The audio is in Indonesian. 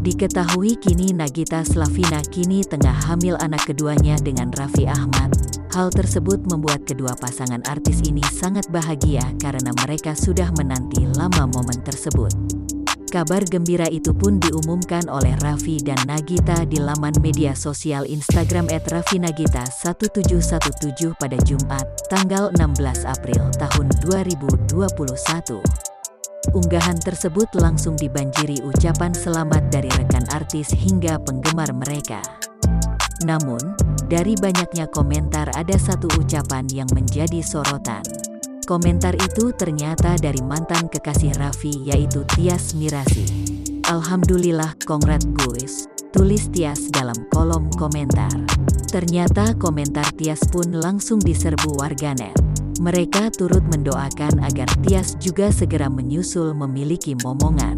Diketahui kini Nagita Slavina kini tengah hamil anak keduanya dengan Raffi Ahmad. Hal tersebut membuat kedua pasangan artis ini sangat bahagia karena mereka sudah menanti lama momen tersebut. Kabar gembira itu pun diumumkan oleh Raffi dan Nagita di laman media sosial Instagram @raffinagita1717 pada Jumat, tanggal 16 April tahun 2021. Unggahan tersebut langsung dibanjiri ucapan selamat dari rekan artis hingga penggemar mereka. Namun, dari banyaknya komentar ada satu ucapan yang menjadi sorotan. Komentar itu ternyata dari mantan kekasih Raffi yaitu Tyas Mirasih. "Alhamdulillah, congrats guys," tulis Tyas dalam kolom komentar. Ternyata komentar Tyas pun langsung diserbu warganet. Mereka turut mendoakan agar Tyas juga segera menyusul memiliki momongan.